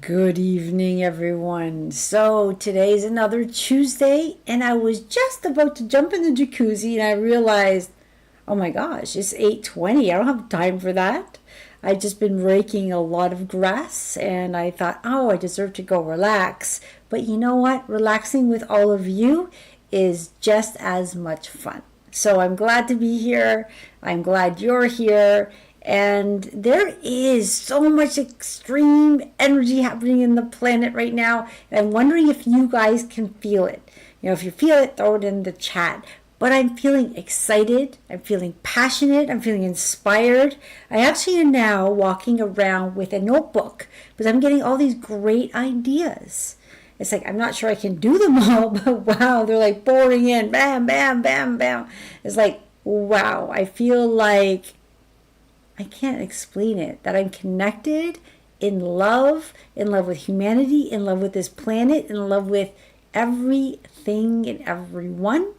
Good evening, everyone. So today's another Tuesday, and I was just about to jump in the jacuzzi, and I realized, oh my gosh, it's 8:20. I don't have time for that. I've just been raking a lot of grass, and I thought, oh, I deserve to go relax. But you know what? Relaxing with all of you is just as much fun. So I'm glad to be here. I'm glad you're here. And there is so much extreme energy happening in the planet right now. And I'm wondering if you guys can feel it. If you feel it, throw it in the chat. But I'm feeling excited. I'm feeling passionate. I'm feeling inspired. I actually am now walking around with a notebook because I'm getting all these great ideas. It's like, I'm not sure I can do them all, but wow, they're like pouring in. Bam, bam, bam, bam. It's like, wow, I feel like I can't explain it, that I'm connected, in love with humanity, in love with this planet, in love with everything and everyone.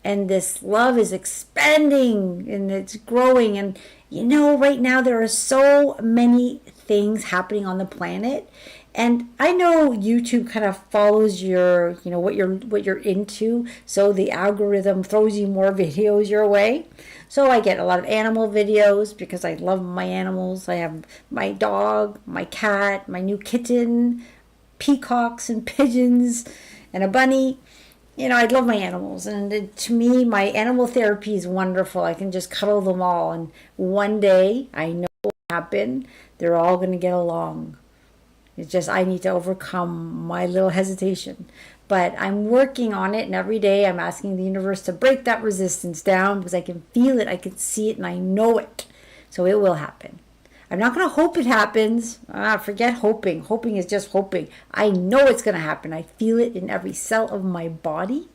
And this love is expanding and it's growing. And right now there are so many things happening on the planet. And I know YouTube kind of follows your, what you're into. So the algorithm throws you more videos your way. So I get a lot of animal videos because I love my animals. I have my dog, my cat, my new kitten, peacocks and pigeons, and a bunny. I love my animals. And to me, my animal therapy is wonderful. I can just cuddle them all. And one day, I know what will happen. They're all going to get along. It's just I need to overcome my little hesitation. But I'm working on it, and every day I'm asking the universe to break that resistance down because I can feel it, I can see it, and I know it. So it will happen. I'm not going to hope it happens. Forget hoping. Hoping is just hoping. I know it's going to happen. I feel it in every cell of my body.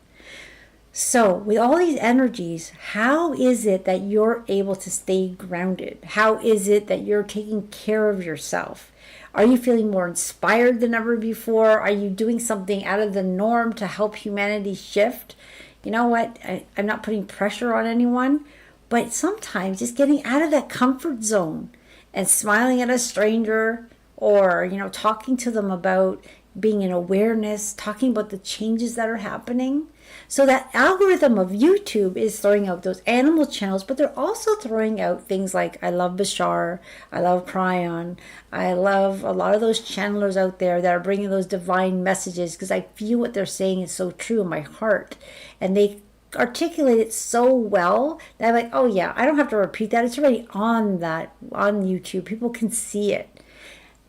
So with all these energies, how is it that you're able to stay grounded? How is it that you're taking care of yourself? Are you feeling more inspired than ever before? Are you doing something out of the norm to help humanity shift? You know what? I'm not putting pressure on anyone, but sometimes just getting out of that comfort zone and smiling at a stranger or, talking to them about being in awareness, talking about the changes that are happening. So that algorithm of YouTube is throwing out those animal channels, but they're also throwing out things like I love Bashar, I love Cryon, I love a lot of those channelers out there that are bringing those divine messages because I feel what they're saying is so true in my heart. And they articulate it so well that I'm like, oh yeah, I don't have to repeat that. It's already on YouTube. People can see it.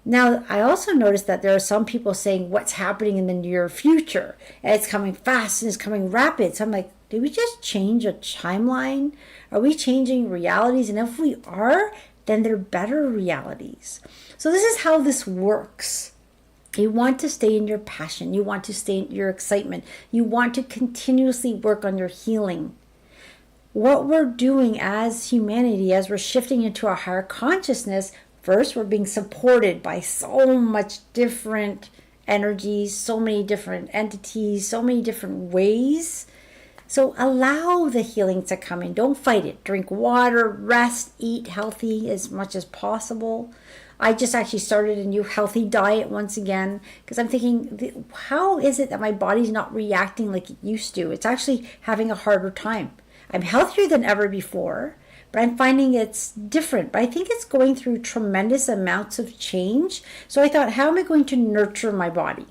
Now, I also noticed that there are some people saying what's happening in the near future, and it's coming fast and it's coming rapid. So I'm like, did we just change a timeline? Are we changing realities? And if we are, then they're better realities. So this is how this works. You want to stay in your passion. You want to stay in your excitement. You want to continuously work on your healing. What we're doing as humanity, as we're shifting into a higher consciousness, first, we're being supported by so much different energies, so many different entities, so many different ways. So allow the healing to come in. Don't fight it. Drink water, rest, eat healthy as much as possible. I just actually started a new healthy diet once again because I'm thinking, how is it that my body's not reacting like it used to? It's actually having a harder time. I'm healthier than ever before, but I'm finding it's different. But I think it's going through tremendous amounts of change. So I thought, how am I going to nurture my body?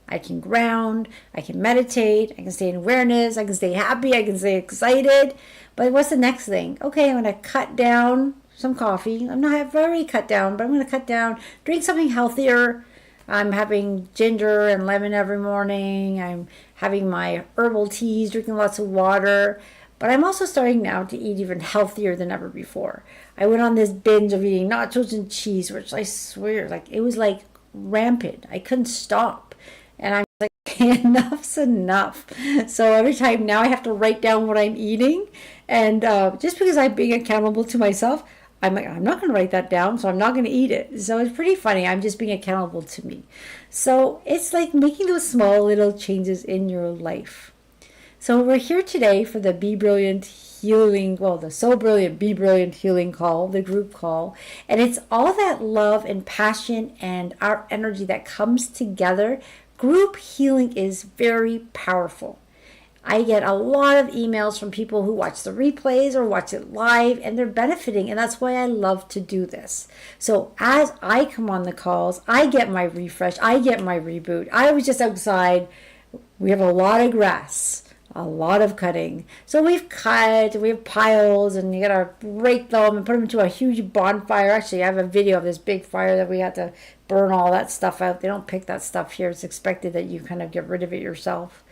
I can ground, I can meditate, I can stay in awareness, I can stay happy, I can stay excited. But what's the next thing? Okay, I'm going to cut down some coffee. I've already cut down, but I'm going to cut down, drink something healthier. I'm having ginger and lemon every morning. I'm having my herbal teas, drinking lots of water. But I'm also starting now to eat even healthier than ever before. I went on this binge of eating nachos and cheese, which I swear, it was like rampant. I couldn't stop. And I'm like, enough's enough. So every time now I have to write down what I'm eating. And just because I'm being accountable to myself, I'm like, I'm not going to write that down, so I'm not going to eat it. So it's pretty funny. I'm just being accountable to me. So it's like making those small little changes in your life. So we're here today for the Be Brilliant healing, well, the So Brilliant, Be Brilliant healing call, the group call. And it's all that love and passion and our energy that comes together. Group healing is very powerful. I get a lot of emails from people who watch the replays or watch it live, and they're benefiting, and that's why I love to do this. So as I come on the calls, I get my refresh, I get my reboot. I was just outside. We have a lot of grass, a lot of cutting. So we've cut, we have piles, and you gotta rake them and put them into a huge bonfire. Actually, I have a video of this big fire that we had to burn all that stuff out. They don't pick that stuff here. It's expected that you kind of get rid of it yourself.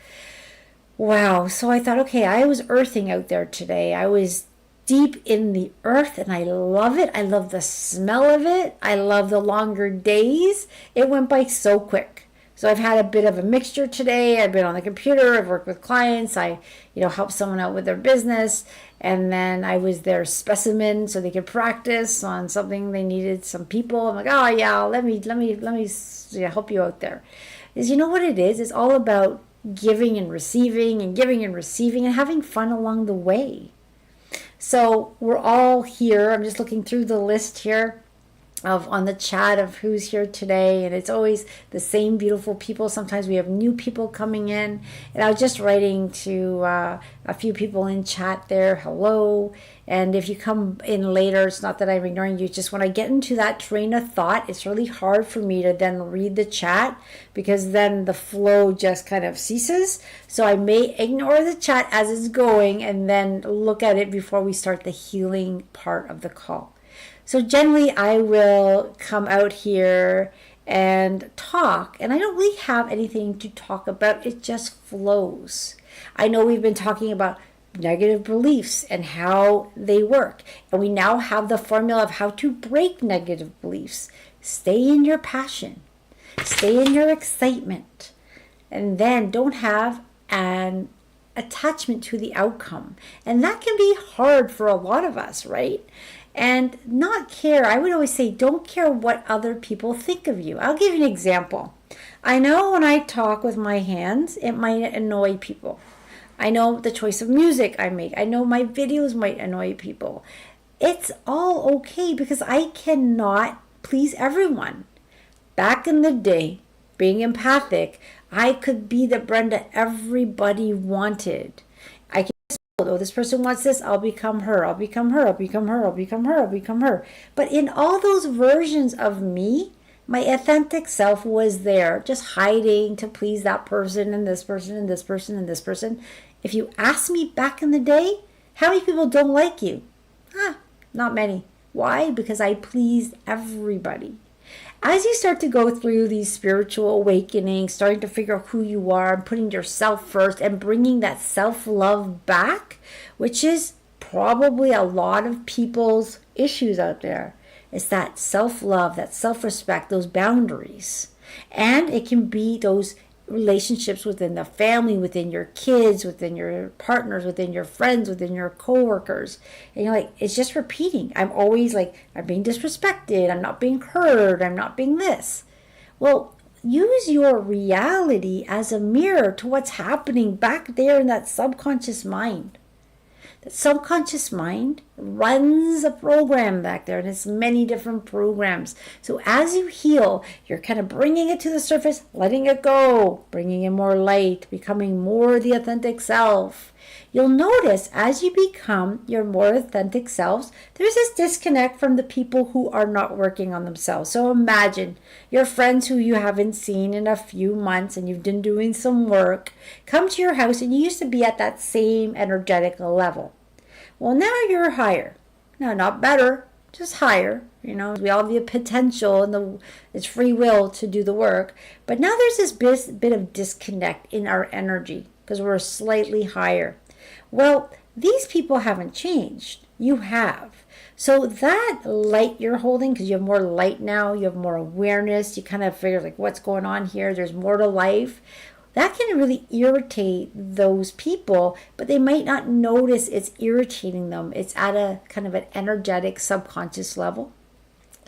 Wow. So I thought, okay, I was earthing out there today. I was deep in the earth, and I love it. I love the smell of it. I love the longer days. It went by so quick. So I've had a bit of a mixture today. I've been on the computer. I've worked with clients. I, helped someone out with their business. And then I was their specimen so they could practice on something they needed, some people. I'm like, oh yeah, let me help you out there. Is you know what it is? It's all about giving and receiving and giving and receiving and having fun along the way. So we're all here. I'm just looking through the list here of on the chat of who's here today, and it's always the same beautiful people. Sometimes we have new people coming in, and I was just writing to a few people in chat there, hello. And if you come in later, it's not that I'm ignoring you, just when I get into that train of thought, it's really hard for me to then read the chat, because then the flow just kind of ceases. So I may ignore the chat as it's going and then look at it before we start the healing part of the call. So generally I will come out here and talk, and I don't really have anything to talk about. It just flows. I know we've been talking about negative beliefs and how they work, and we now have the formula of how to break negative beliefs. Stay in your passion, stay in your excitement, and then don't have an attachment to the outcome. And that can be hard for a lot of us, right? And not care. I would always say, don't care what other people think of you. I'll give you an example. I know when I talk with my hands, it might annoy people. I know the choice of music I make. I know my videos might annoy people. It's all okay, because I cannot please everyone. Back in the day, being empathic, I could be the Brenda everybody wanted. I can just, oh, this person wants this, I'll become her, I'll become her, I'll become her, I'll become her, I'll become her. But in all those versions of me, my authentic self was there, just hiding to please that person and this person and this person and this person. If you ask me back in the day, how many people don't like you? Not many. Why? Because I pleased everybody. As you start to go through these spiritual awakenings, starting to figure out who you are and putting yourself first and bringing that self-love back, which is probably a lot of people's issues out there, is that self-love, that self-respect, those boundaries. And it can be those relationships within the family, within your kids, within your partners, within your friends, within your coworkers. And you're like, it's just repeating. I'm always like, I'm being disrespected, I'm not being heard, I'm not being this. Well, use your reality as a mirror to what's happening back there in that subconscious mind. The subconscious mind runs a program back there, and it's many different programs. So as you heal, you're kind of bringing it to the surface, letting it go, bringing in more light, becoming more the authentic self. You'll notice as you become your more authentic selves, there's this disconnect from the people who are not working on themselves. So imagine your friends who you haven't seen in a few months and you've been doing some work, come to your house, and you used to be at that same energetic level. Well, now you're higher. No, not better, just higher. We all have the potential and it's free will to do the work. But now there's this bit of disconnect in our energy because we're slightly higher. Well, these people haven't changed. You have. So that light you're holding, because you have more light now, you have more awareness, you kind of figure like what's going on here, there's more to life. That can really irritate those people, but they might not notice it's irritating them. It's at a kind of an energetic subconscious level.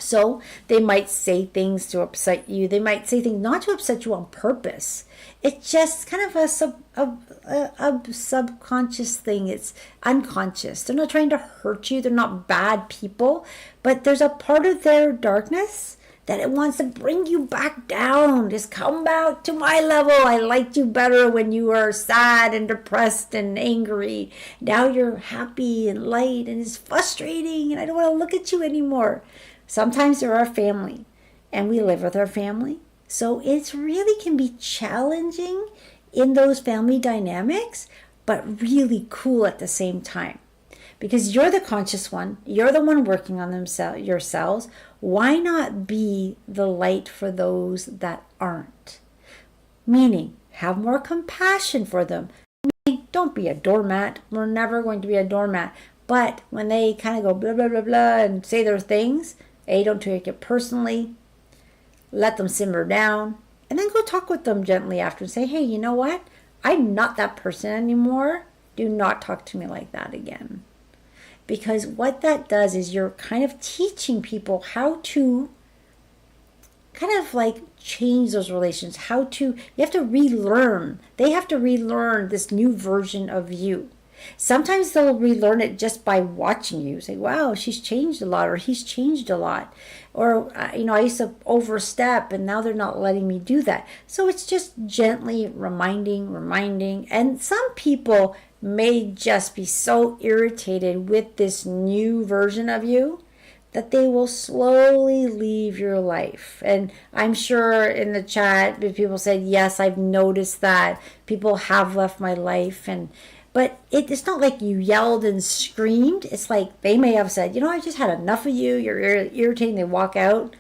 So they might say things to upset you. They might say things not to upset you on purpose. It's just kind of a subconscious thing. It's unconscious. They're not trying to hurt you. They're not bad people. But there's a part of their darkness that it wants to bring you back down. Just come back to my level. I liked you better when you were sad and depressed and angry. Now you're happy and light, and it's frustrating, and I don't want to look at you anymore. Sometimes they're our family, and we live with our family. So it really can be challenging in those family dynamics, but really cool at the same time. Because you're the conscious one, you're the one working on yourselves. Why not be the light for those that aren't? Meaning, have more compassion for them. Meaning, don't be a doormat. We're never going to be a doormat. But when they kind of go blah, blah, blah, blah, and say their things, don't take it personally. Let them simmer down. And then go talk with them gently after and say, hey, you know what? I'm not that person anymore. Do not talk to me like that again. Because what that does is you're kind of teaching people how to kind of like change those relations. You have to relearn. They have to relearn this new version of you. Sometimes they'll relearn it just by watching you. Say, wow, she's changed a lot, or he's changed a lot. Or, I used to overstep, and now they're not letting me do that. So it's just gently reminding. And some people may just be so irritated with this new version of you that they will slowly leave your life. And I'm sure in the chat, people said, yes, I've noticed that. People have left my life. But it's not like you yelled and screamed. It's like they may have said, I just had enough of you. You're irritating. They walk out.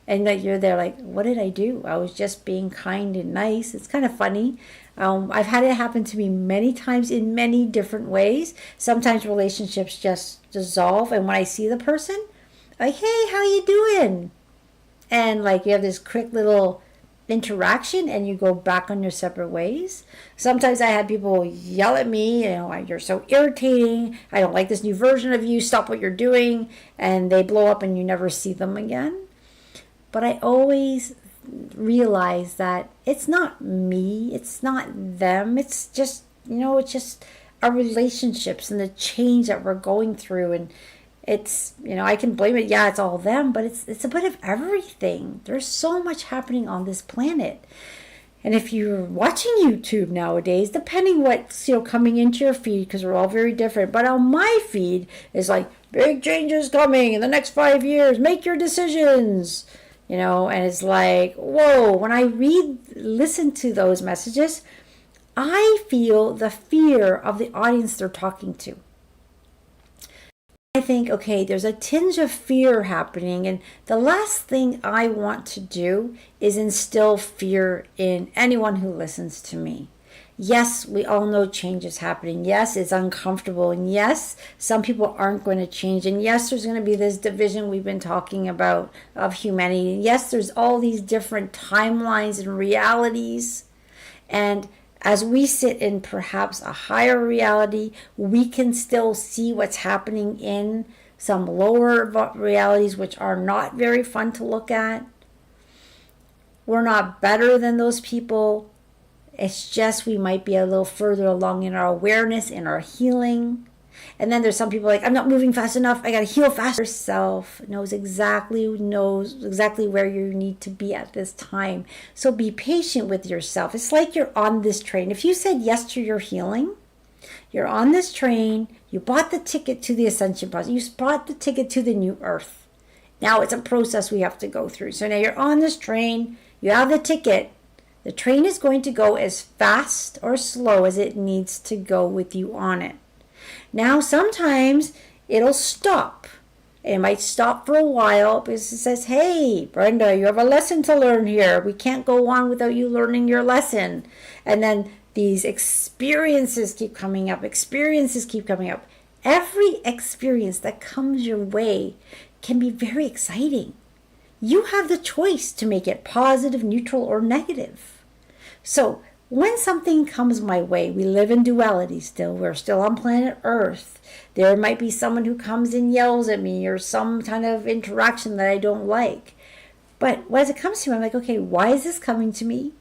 And that you're there like, what did I do? I was just being kind and nice. It's kind of funny. I've had it happen to me many times in many different ways. Sometimes relationships just dissolve. And when I see the person, like, hey, how you doing? And like you have this quick little interaction and you go back on your separate ways. Sometimes I had people yell at me, you're so irritating. I don't like this new version of you. Stop what you're doing. And they blow up and you never see them again. But I always realize that it's not me, it's not them, it's just, it's just our relationships and the change that we're going through. And it's, I can blame it, it's all them, but it's a bit of everything. There's so much happening on this planet. And if you're watching YouTube nowadays, depending what's coming into your feed, because we're all very different, but on my feed is like, big changes coming in the next 5 years, make your decisions. And it's like, whoa, when I listen to those messages, I feel the fear of the audience they're talking to. I think, okay, there's a tinge of fear happening, and the last thing I want to do is instill fear in anyone who listens to me. Yes, we all know change is happening. Yes, it's uncomfortable. And yes, some people aren't going to change. And yes, there's going to be this division we've been talking about of humanity. And yes, there's all these different timelines and realities. And as we sit in perhaps a higher reality, we can still see what's happening in some lower realities, which are not very fun to look at. We're not better than those people. It's just we might be a little further along in our awareness, in our healing. And then there's some people like, I'm not moving fast enough. I got to heal faster. Yourself knows exactly where you need to be at this time. So be patient with yourself. It's like you're on this train. If you said yes to your healing, you're on this train. You bought the ticket to the ascension process. You bought the ticket to the new earth. Now it's a process we have to go through. So now you're on this train. You have the ticket. The train is going to go as fast or slow as it needs to go with you on it. Now, sometimes it'll stop. It might stop for a while because it says, hey, Brenda, you have a lesson to learn here. We can't go on without you learning your lesson. And then these experiences keep coming up. Every experience that comes your way can be very exciting. You have the choice to make it positive, neutral, or negative. So when something comes my way, we live in duality still. We're still on planet Earth. There might be someone who comes and yells at me or some kind of interaction that I don't like. But as it comes to me, I'm like, okay, why is this coming to me?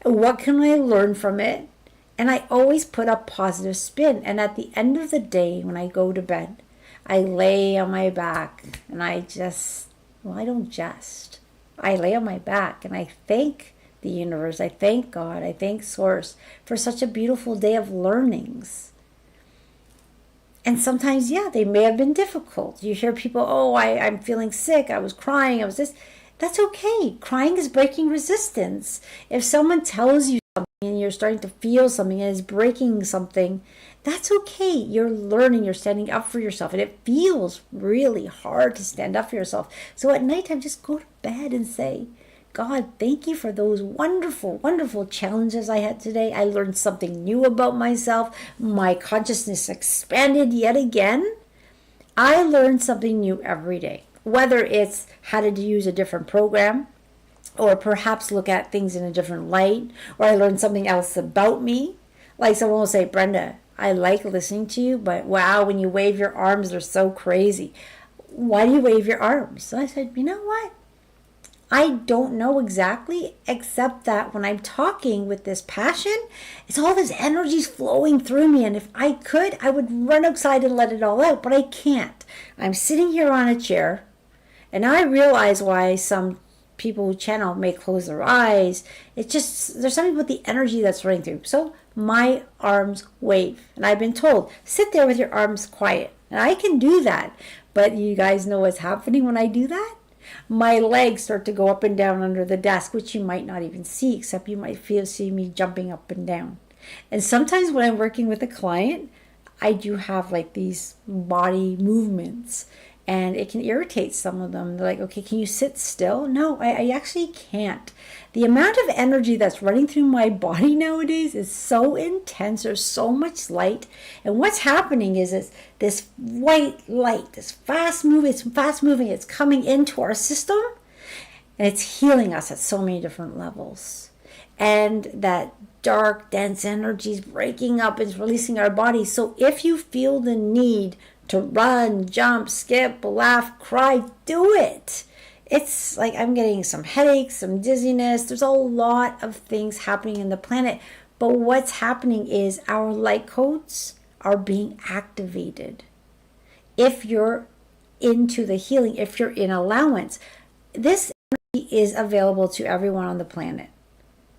What can I learn from it? And I always put a positive spin. And at the end of the day, when I go to bed, I lay on my back and I lay on my back and I thank the universe, I thank God, I thank Source for such a beautiful day of learnings. And sometimes, yeah, they may have been difficult. You hear people, oh, I'm feeling sick, I was crying, I was this. That's okay. Crying is breaking resistance. If someone tells you something and you're starting to feel something and is breaking something, that's okay. You're learning, you're standing up for yourself. And it feels really hard to stand up for yourself. So at nighttime, just go to bed and say, God, thank you for those wonderful, wonderful challenges I had today. I learned something new about myself. My consciousness expanded yet again. I learned something new every day. Whether it's how to use a different program, or perhaps look at things in a different light, or I learned something else about me. Like someone will say, Brenda, I like listening to you, but wow, when you wave your arms, they're so crazy. Why do you wave your arms? So I said, you know what? I don't know exactly, except that when I'm talking with this passion, it's all this energy's flowing through me. And if I could, I would run outside and let it all out, but I can't. I'm sitting here on a chair, and I realize why some people who channel may close their eyes. It's just, there's something about the energy that's running through. So my arms wave. And I've been told, sit there with your arms quiet. And I can do that. But you guys know what's happening when I do that? My legs start to go up and down under the desk, which you might not even see, except you might see me jumping up and down. And sometimes when I'm working with a client, I do have like these body movements. And it can irritate some of them. They're like, okay, can you sit still? No, I actually can't. The amount of energy that's running through my body nowadays is so intense. There's so much light. And what's happening is this white light, it's fast moving, it's coming into our system. And it's healing us at so many different levels. And that dark, dense energy is breaking up, it's releasing our body. So if you feel the need to run, jump, skip, laugh, cry, do it. It's like I'm getting some headaches, some dizziness. There's a lot of things happening in the planet. But what's happening is our light codes are being activated. If you're into the healing, if you're in allowance, this energy is available to everyone on the planet.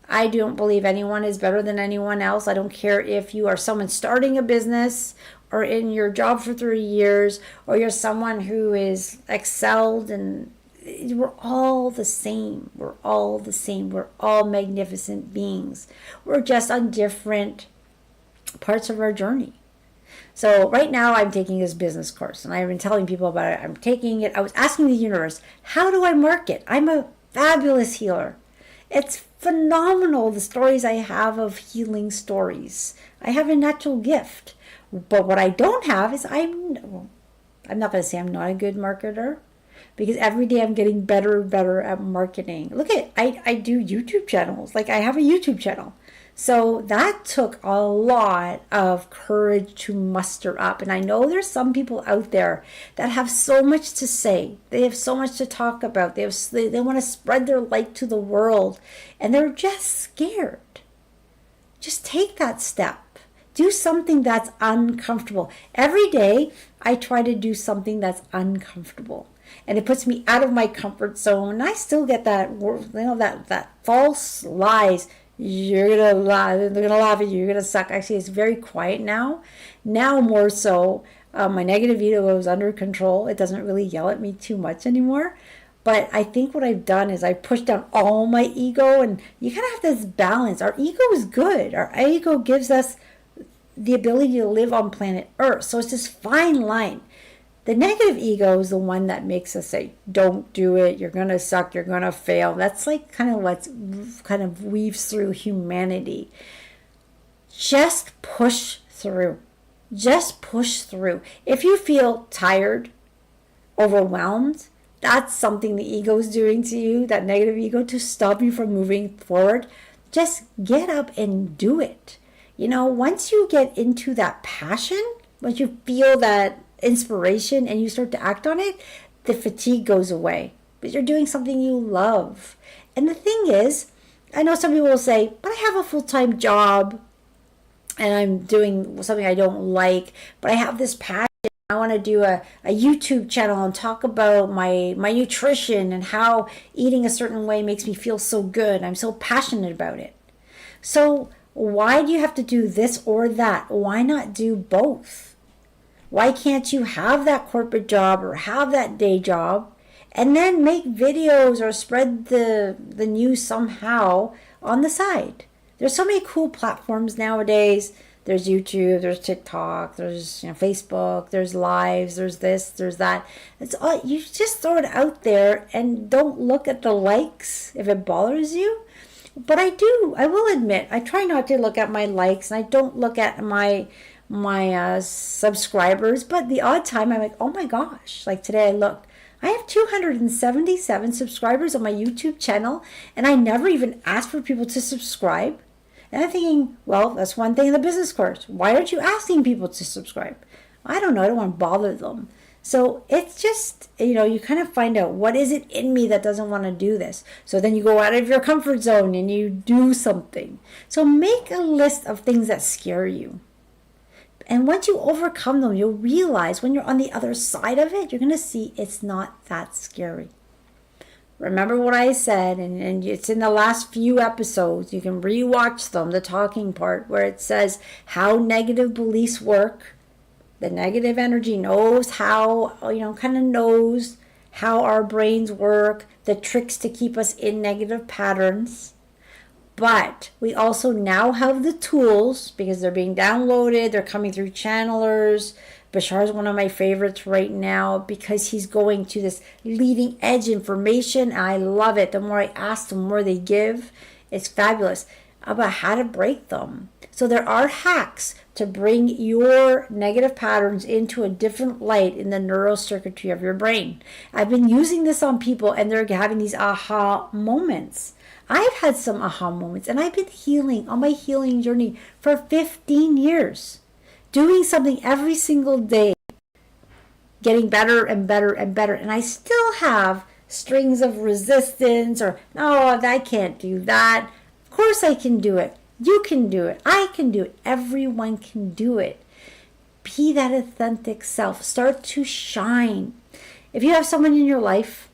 I don't believe anyone is better than anyone else. I don't care if you are someone starting a business or in your job for 3 years, or you're someone who is excelled, and we're all the same. We're all the same. We're all magnificent beings. We're just on different parts of our journey. So right now I'm taking this business course, and I've been telling people about it. I'm taking it. I was asking the universe, how do I market? I'm a fabulous healer. It's phenomenal, the stories I have of healing stories. I have a natural gift. But what I don't have is I'm not going to say I'm not a good marketer, because every day I'm getting better and better at marketing. Look at, I do YouTube channels. Like I have a YouTube channel. So that took a lot of courage to muster up. And I know there's some people out there that have so much to say. They have so much to talk about. They want to spread their light to the world, and they're just scared. Just take that step. Do something that's uncomfortable. Every day, I try to do something that's uncomfortable. And it puts me out of my comfort zone. And I still get that, that false lies. You're going to lie. They're going to laugh at you. You're going to suck. Actually, it's very quiet now. Now more so, my negative ego is under control. It doesn't really yell at me too much anymore. But I think what I've done is I pushed down all my ego. And you kind of have this balance. Our ego is good. Our ego gives us the ability to live on planet Earth. So it's this fine line. The negative ego is the one that makes us say, don't do it, you're going to suck, you're going to fail. That's like kind of what kind of weaves through humanity. Just push through. Just push through. If you feel tired, overwhelmed, that's something the ego is doing to you, that negative ego, to stop you from moving forward. just get up and do it. Once you get into that passion, once you feel that inspiration and you start to act on it, the fatigue goes away because you're doing something you love. And the thing is, I know some people will say, but I have a full-time job and I'm doing something I don't like, but I have this passion. I want to do a YouTube channel and talk about my nutrition and how eating a certain way makes me feel so good. I'm so passionate about it. So why do you have to do this or that? Why not do both? Why can't you have that corporate job or have that day job and then make videos or spread the news somehow on the side? There's so many cool platforms nowadays. There's YouTube, there's TikTok, there's Facebook, there's lives, there's this, there's that. It's all, you just throw it out there and don't look at the likes if it bothers you. But I will admit, I try not to look at my likes and I don't look at my subscribers, but the odd time I'm like, oh my gosh, like today I looked. I have 277 subscribers on my YouTube channel and I never even asked for people to subscribe. And I'm thinking, well, that's one thing in the business course. Why aren't you asking people to subscribe? I don't know. I don't want to bother them. So it's just, you kind of find out what is it in me that doesn't want to do this. So then you go out of your comfort zone and you do something. So make a list of things that scare you. And once you overcome them, you'll realize when you're on the other side of it, you're going to see it's not that scary. Remember what I said, and it's in the last few episodes. You can rewatch them, the talking part, where it says how negative beliefs work. The negative energy knows how, kind of knows how our brains work, the tricks to keep us in negative patterns. But we also now have the tools because they're being downloaded. They're coming through channelers. Bashar is one of my favorites right now because he's going to this leading edge information. I love it. The more I ask, the more they give. It's fabulous about how to break them. So there are hacks to bring your negative patterns into a different light in the neural circuitry of your brain. I've been using this on people and they're having these aha moments. I've had some aha moments and I've been healing on my healing journey for 15 years. Doing something every single day, getting better and better and better. And I still have strings of resistance or, no, I can't do that. Of course I can do it. You can do it. I can do it. Everyone can do it. Be that authentic self. Start to shine. If you have someone in your life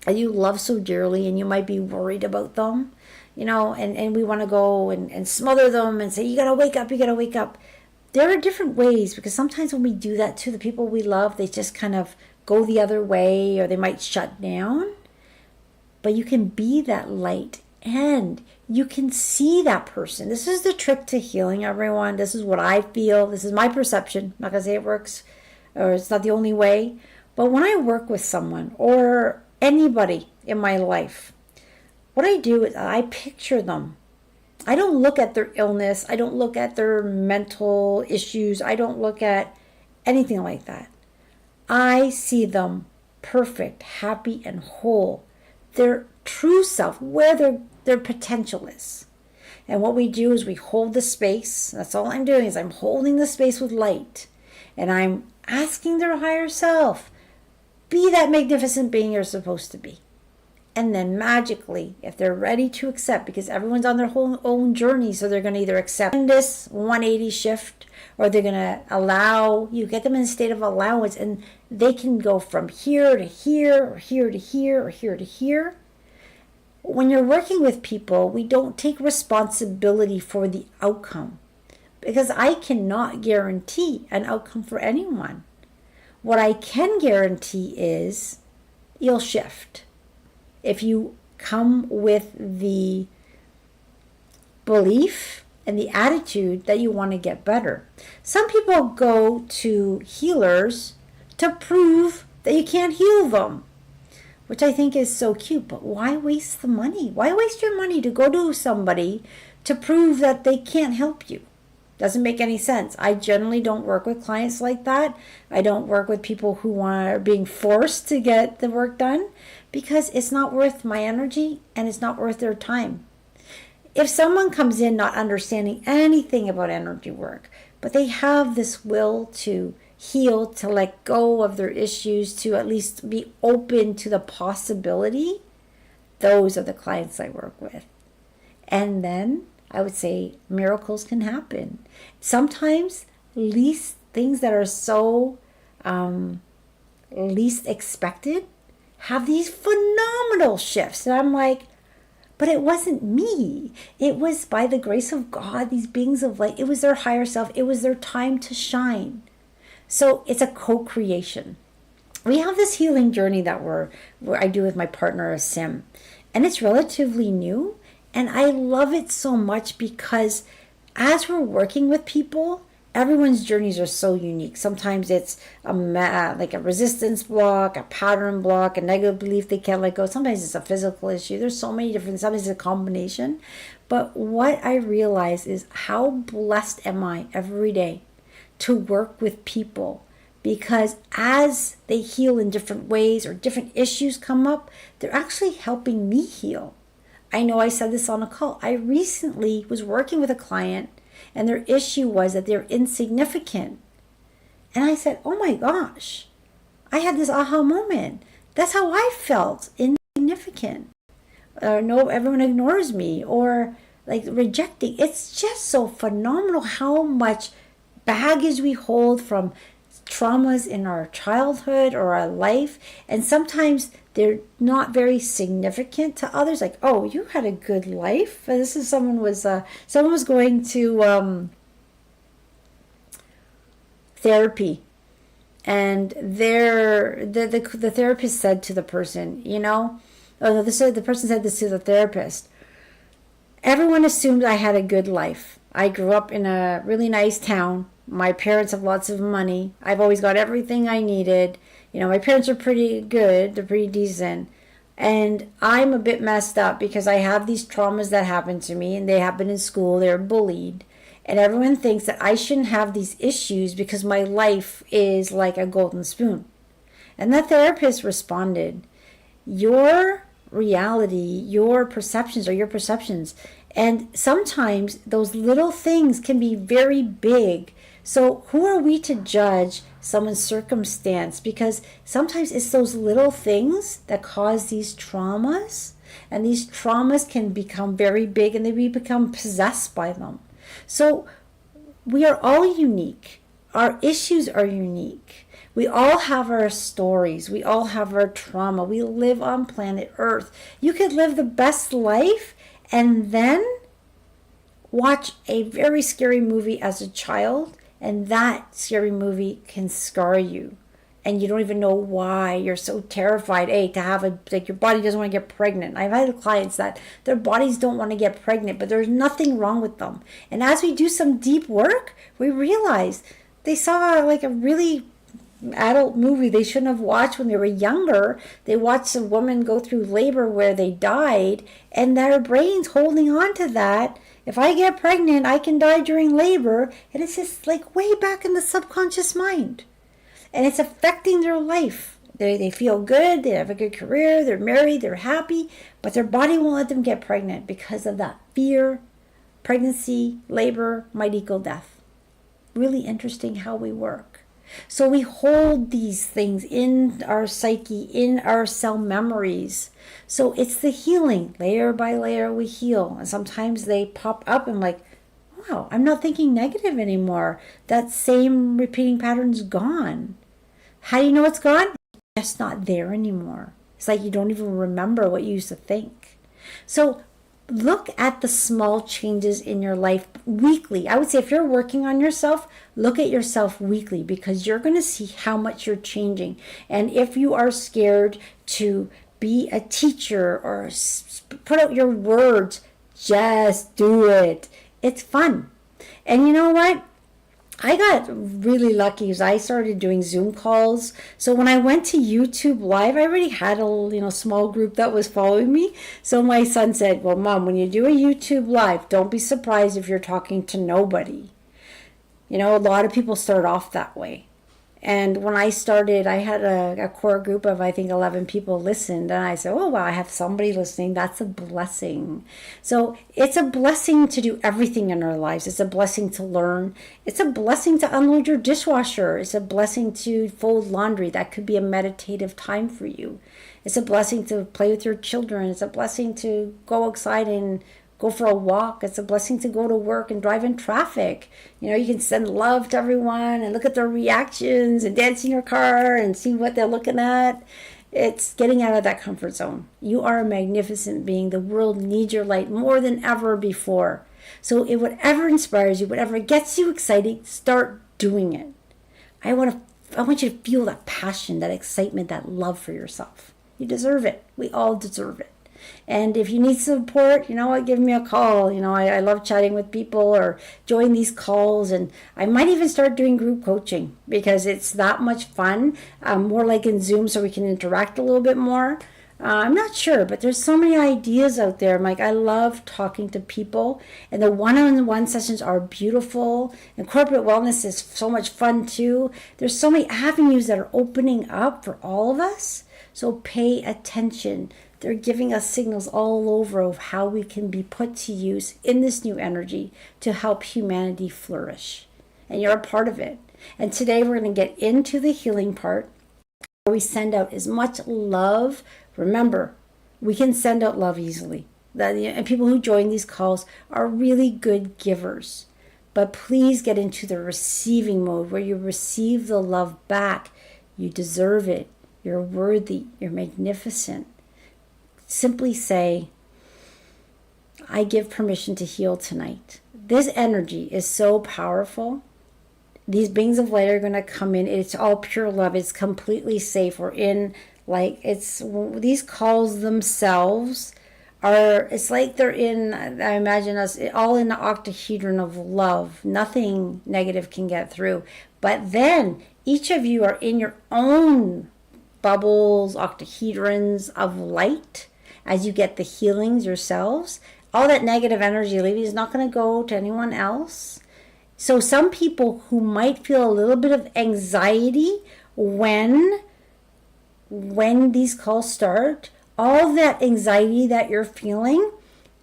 that you love so dearly and you might be worried about them, and we want to go and smother them and say, you got to wake up, you got to wake up. There are different ways because sometimes when we do that to the people we love, they just kind of go the other way or they might shut down. But you can be that light and you can see that person. This is the trick to healing, everyone. This is what I feel. This is my perception. I'm not going to say it works or it's not the only way. But when I work with someone or anybody in my life, what I do is I picture them. I don't look at their illness. I don't look at their mental issues. I don't look at anything like that. I see them perfect, happy, and whole. Their true self, where their potential is. And what we do is we hold the space. That's all I'm doing is I'm holding the space with light. And I'm asking their higher self, be that magnificent being you're supposed to be. And then magically, if they're ready to accept, because everyone's on their whole own journey, so they're going to either accept this 180 shift or they're going to allow, you get them in a state of allowance and they can go from here to here or here to here or here to here. When you're working with people, we don't take responsibility for the outcome because I cannot guarantee an outcome for anyone. What I can guarantee is you'll shift. If you come with the belief and the attitude that you want to get better. Some people go to healers to prove that you can't heal them, which I think is so cute. But why waste the money? Why waste your money to go to somebody to prove that they can't help you? Doesn't make any sense. I generally don't work with clients like that. I don't work with people who are being forced to get the work done because it's not worth my energy and it's not worth their time. if someone comes in not understanding anything about energy work, but they have this will to heal, to let go of their issues, to at least be open to the possibility, those are the clients I work with. And then I would say miracles can happen. Sometimes least things that are so least expected have these phenomenal shifts. And I'm like, but it wasn't me. It was by the grace of God, these beings of light. It was their higher self. It was their time to shine. So it's a co-creation. We have this healing journey that I do with my partner, Sim. And it's relatively new. And I love it so much because as we're working with people, everyone's journeys are so unique. Sometimes it's like a resistance block, a pattern block, a negative belief they can't let go. Sometimes it's a physical issue. There's so many different, sometimes it's a combination. But what I realize is how blessed am I every day to work with people, because as they heal in different ways or different issues come up, they're actually helping me heal. I know I said this on a call. I recently was working with a client and their issue was that they're insignificant. And I said, oh my gosh, I had this aha moment. That's how I felt, insignificant. No, everyone ignores me, or like rejecting. It's just so phenomenal how much baggage we hold from traumas in our childhood or our life. And sometimes they're not very significant to others. Like, oh, you had a good life. This is someone was going to therapy, and the therapist said to the person, the person said this to the therapist. Everyone assumed I had a good life. I grew up in a really nice town. My parents have lots of money. I've always got everything I needed. My parents are pretty good. They're pretty decent. And I'm a bit messed up because I have these traumas that happened to me, and they happened in school. They're bullied. And everyone thinks that I shouldn't have these issues because my life is like a golden spoon. And the therapist responded, your reality, your perceptions are your perceptions. And sometimes those little things can be very big. So who are we to judge someone's circumstance? Because sometimes it's those little things that cause these traumas. And these traumas can become very big and we become possessed by them. So we are all unique. Our issues are unique. We all have our stories. We all have our trauma. We live on planet Earth. You could live the best life and then watch a very scary movie as a child, and that scary movie can scar you. And you don't even know why. You're so terrified, to have your body doesn't want to get pregnant. I've had clients that their bodies don't want to get pregnant, but there's nothing wrong with them. And as we do some deep work, we realize they saw like a really adult movie they shouldn't have watched when they were younger. They watched a woman go through labor where they died, and their brain's holding on to that. If I get pregnant, I can die during labor. And it's just like way back in the subconscious mind. And it's affecting their life. They feel good, they have a good career, they're married, they're happy, but their body won't let them get pregnant because of that fear. Pregnancy, labor might equal death. Really interesting how we work. So we hold these things in our psyche, in our cell memories. So it's the healing. Layer by layer we heal. And sometimes they pop up and like, wow, I'm not thinking negative anymore. That same repeating pattern's gone. How do you know it's gone? It's just not there anymore. It's like you don't even remember what you used to think. So look at the small changes in your life weekly. I would say if you're working on yourself, look at yourself weekly, because you're going to see how much you're changing. And if you are scared to be a teacher or put out your words, just do it. It's fun. And you know what? I got really lucky because I started doing Zoom calls. So when I went to YouTube Live, I already had a small group that was following me. So my son said, well, Mom, when you do a YouTube Live, don't be surprised if you're talking to nobody. A lot of people start off that way. And when I started, I had a core group of, I think, 11 people listened. And I said, oh, wow, I have somebody listening. That's a blessing. So it's a blessing to do everything in our lives. It's a blessing to learn. It's a blessing to unload your dishwasher. It's a blessing to fold laundry. That could be a meditative time for you. It's a blessing to play with your children. It's a blessing to go outside and go for a walk. It's a blessing to go to work and drive in traffic. You know, you can send love to everyone and look at their reactions and dance in your car and see what they're looking at. It's getting out of that comfort zone. You are a magnificent being. The world needs your light more than ever before. So whatever inspires you, whatever gets you excited, start doing it. I want you to feel that passion, that excitement, that love for yourself. You deserve it. We all deserve it. And if you need support, you know what, give me a call. You know, I love chatting with people or join these calls. And I might even start doing group coaching because it's that much fun, more like in Zoom so we can interact a little bit more. I'm not sure, but there's so many ideas out there, Mike. I love talking to people, and the one-on-one sessions are beautiful, and corporate wellness is so much fun too. There's so many avenues that are opening up for all of us, so pay attention. They're giving us signals all over of how we can be put to use in this new energy to help humanity flourish, and you're a part of it. And today we're going to get into the healing part, where we send out as much love. Remember, we can send out love easily. And people who join these calls are really good givers. But please get into the receiving mode where you receive the love back. You deserve it. You're worthy. You're magnificent. Simply say, I give permission to heal tonight. This energy is so powerful. These beings of light are going to come in. It's all pure love. It's completely safe. We're in, like, it's, these calls themselves are, it's like they're in, I imagine us all in the octahedron of love. Nothing negative can get through. But then each of you are in your own bubbles, octahedrons of light as you get the healings yourselves. All that negative energy leaving is not going to go to anyone else. So some people who might feel a little bit of anxiety when these calls start, all that anxiety that you're feeling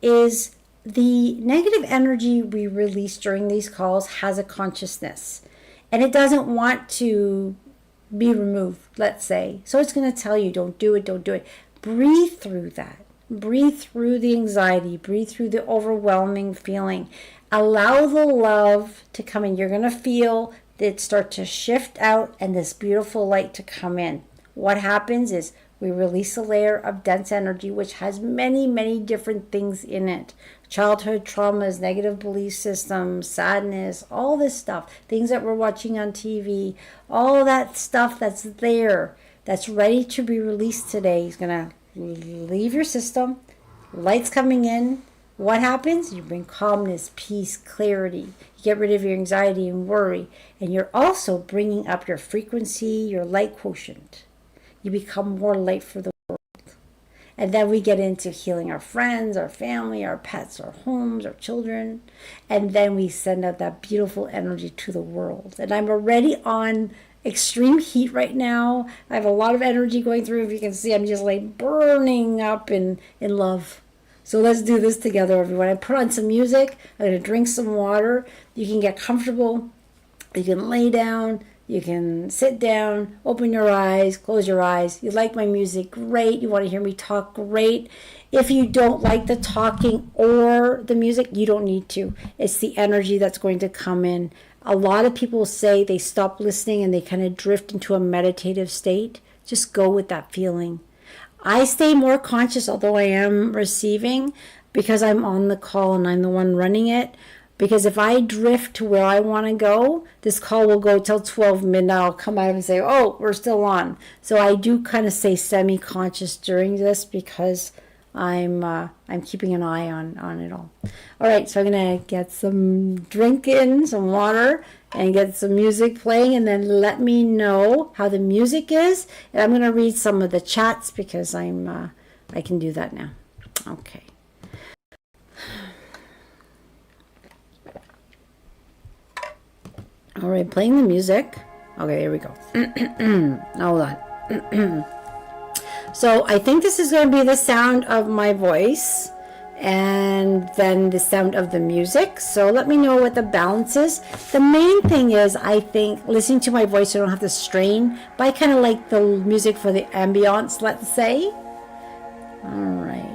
is the negative energy we release during these calls has a consciousness. And it doesn't want to be removed, let's say. So it's going to tell you, don't do it, don't do it. Breathe through that. Breathe through the anxiety. Breathe through the overwhelming feeling. Allow the love to come in. You're going to feel it start to shift out and this beautiful light to come in. What happens is we release a layer of dense energy which has many, many different things in it. Childhood traumas, negative belief systems, sadness, all this stuff, things that we're watching on TV, all that stuff that's there, that's ready to be released today is going to leave your system. Light's coming in. What happens? You bring calmness, peace, clarity. You get rid of your anxiety and worry. And you're also bringing up your frequency, your light quotient. You become more light for the world. And then we get into healing our friends, our family, our pets, our homes, our children. And then we send out that beautiful energy to the world. And I'm already on extreme heat right now. I have a lot of energy going through. If you can see, I'm just like burning up in love. So let's do this together, everyone. I put on some music. I'm going to drink some water. You can get comfortable. You can lay down. You can sit down, open your eyes, close your eyes. You like my music? Great. You want to hear me talk? Great. If you don't like the talking or the music, you don't need to. It's the energy that's going to come in. A lot of people say they stop listening and they kind of drift into a meditative state. Just go with that feeling. I stay more conscious, although I am receiving, because I'm on the call and I'm the one running it. Because if I drift to where I want to go, this call will go till 12 midnight. I'll come out and say, oh, we're still on. So I do kind of stay semi-conscious during this because I'm keeping an eye on it all. All right, so I'm going to get some drink in, some water, and get some music playing, and then let me know how the music is. And I'm going to read some of the chats because I can do that now. Okay. All right, playing the music. Okay, here we go. Hold on. So I think this is going to be the sound of my voice and then the sound of the music. So let me know what the balance is. The main thing is, I think, listening to my voice, you don't have to strain, but I kind of like the music for the ambience, let's say. All right.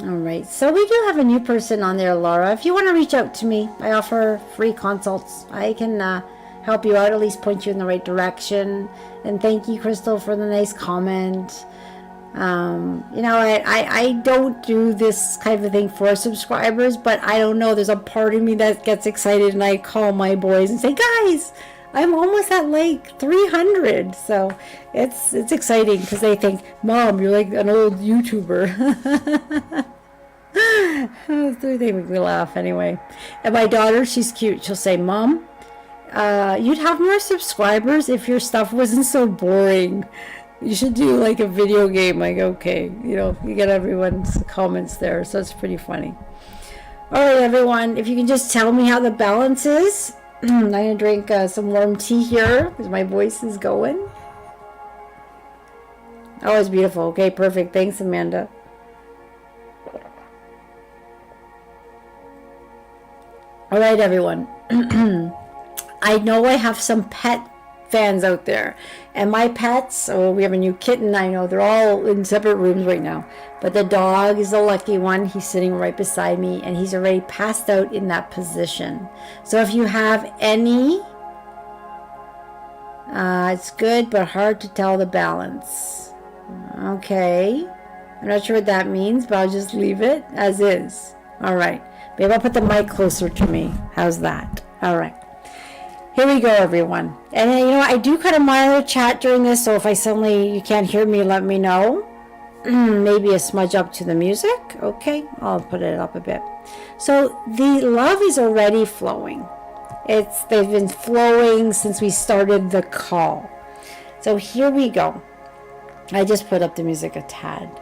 All right, so we do have a new person on there, Laura. If you want to reach out to me, I offer free consults. I can help you out, at least point you in the right direction. And thank you, Crystal, for the nice comment. I don't do this kind of thing for subscribers, but I don't know. There's a part of me that gets excited, and I call my boys and say, guys, I'm almost at like 300. So it's exciting because they think, Mom, you're like an old YouTuber. They make me laugh anyway. And my daughter, she's cute. She'll say, Mom, you'd have more subscribers if your stuff wasn't so boring. You should do like a video game. Like, okay, you get everyone's comments there. So it's pretty funny. All right, everyone, if you can just tell me how the balance is. I'm going to drink some warm tea here because my voice is going. Oh, it's beautiful. Okay, perfect. Thanks, Amanda. All right, everyone. I know I have some pet fans out there. And my pets, we have a new kitten. I know they're all in separate rooms right now. But the dog is the lucky one. He's sitting right beside me, and he's already passed out in that position. So if you have any, it's good but hard to tell the balance. Okay. I'm not sure what that means, but I'll just leave it as is. All right. Maybe I'll put the mic closer to me. How's that? All right. Here we go, everyone. And I do kind of monitor chat during this, so if you can't hear me, let me know. Maybe a smudge up to the music. Okay, I'll put it up a bit. So the love is already flowing. They've been flowing since we started the call. So here we go. I just put up the music a tad.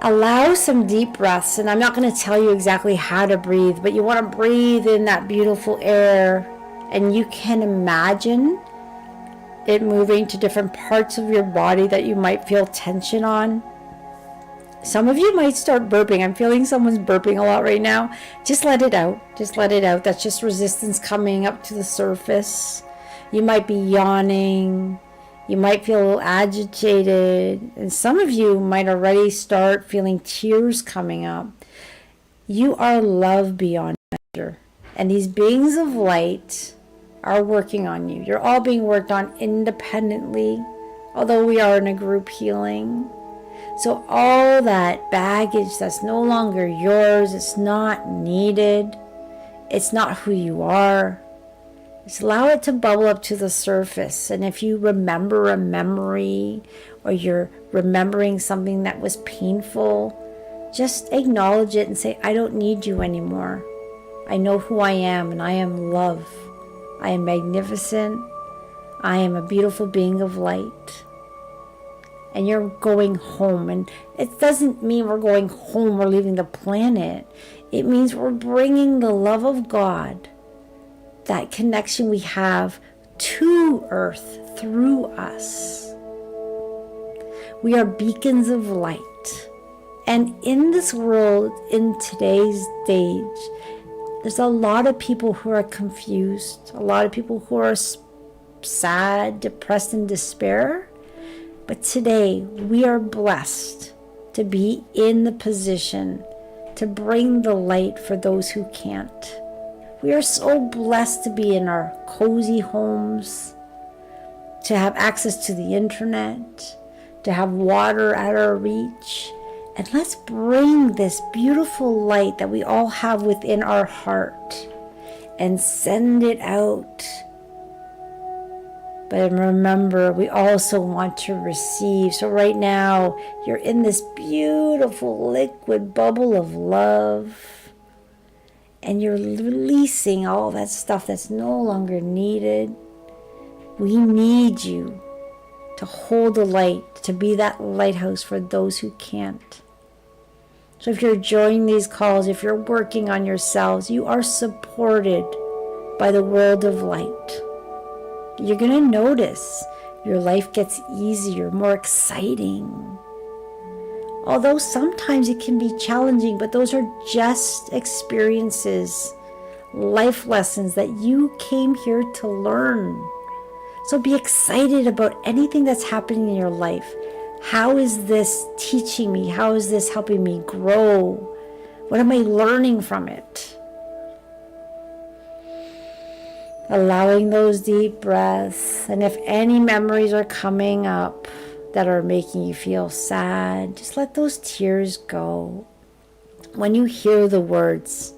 Allow some deep breaths, and I'm not going to tell you exactly how to breathe, but you want to breathe in that beautiful air, and you can imagine it moving to different parts of your body that you might feel tension on. Some of you might start burping. I'm feeling someone's burping a lot right now. Just let it out. Just let it out. That's just resistance coming up to the surface. You might be yawning. You might feel a little agitated. And some of you might already start feeling tears coming up. You are loved beyond measure. And these beings of light are working on you. You're all being worked on independently, although we are in a group healing. So all that baggage that's no longer yours, it's not needed, it's not who you are. Just allow it to bubble up to the surface. And if you remember a memory or you're remembering something that was painful, just acknowledge it and say, I don't need you anymore. I know who I am, and I am love. I am magnificent. I am a beautiful being of light. And you're going home. And it doesn't mean we're going home or leaving the planet. It means we're bringing the love of God, that connection we have to Earth through us. We are beacons of light. And in this world, in today's stage, there's a lot of people who are confused, a lot of people who are sad, depressed, and despair. But today, we are blessed to be in the position to bring the light for those who can't. We are so blessed to be in our cozy homes, to have access to the internet, to have water at our reach. And let's bring this beautiful light that we all have within our heart and send it out. But remember, we also want to receive. So right now, you're in this beautiful liquid bubble of love. And you're releasing all that stuff that's no longer needed. We need you to hold the light, to be that lighthouse for those who can't. So if you're joining these calls, if you're working on yourselves, you are supported by the world of light. You're going to notice your life gets easier, more exciting. Although sometimes it can be challenging, but those are just experiences, life lessons that you came here to learn. So be excited about anything that's happening in your life. How is this teaching me? How is this helping me grow? What am I learning from it? Allowing those deep breaths. And if any memories are coming up that are making you feel sad, just let those tears go. When you hear the words,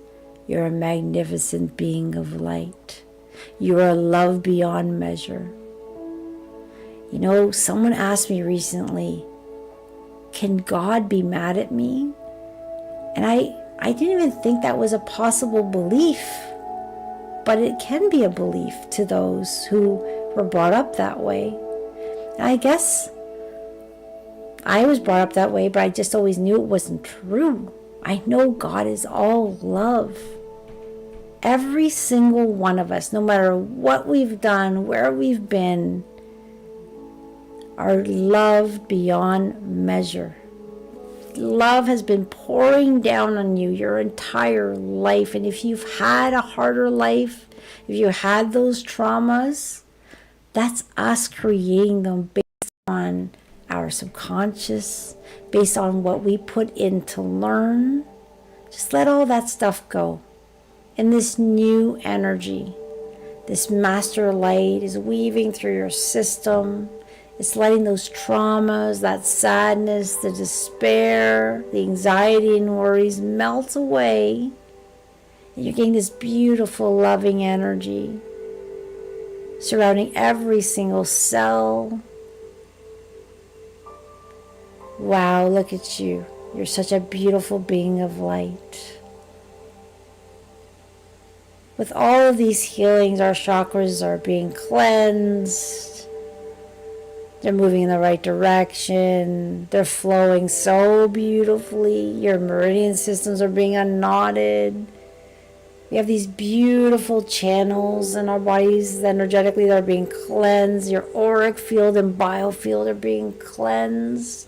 "You're a magnificent being of light. You are love beyond measure." You know, someone asked me recently, can God be mad at me? And I didn't even think that was a possible belief. But it can be a belief to those who were brought up that way. And I guess I was brought up that way, but I just always knew it wasn't true. I know God is all love. Every single one of us, no matter what we've done, where we've been, are loved beyond measure. Love has been pouring down on you your entire life. And if you've had a harder life, if you had those traumas, that's us creating them based on our subconscious, based on what we put in to learn. Just let all that stuff go. And this new energy, this master light is weaving through your system. It's letting those traumas, that sadness, the despair, the anxiety and worries melt away. And you're getting this beautiful, loving energy surrounding every single cell. Wow, look at you. You're such a beautiful being of light. With all of these healings, our chakras are being cleansed. They're moving in the right direction. They're flowing so beautifully. Your meridian systems are being unknotted. We have these beautiful channels in our bodies energetically that are being cleansed. Your auric field and biofield are being cleansed.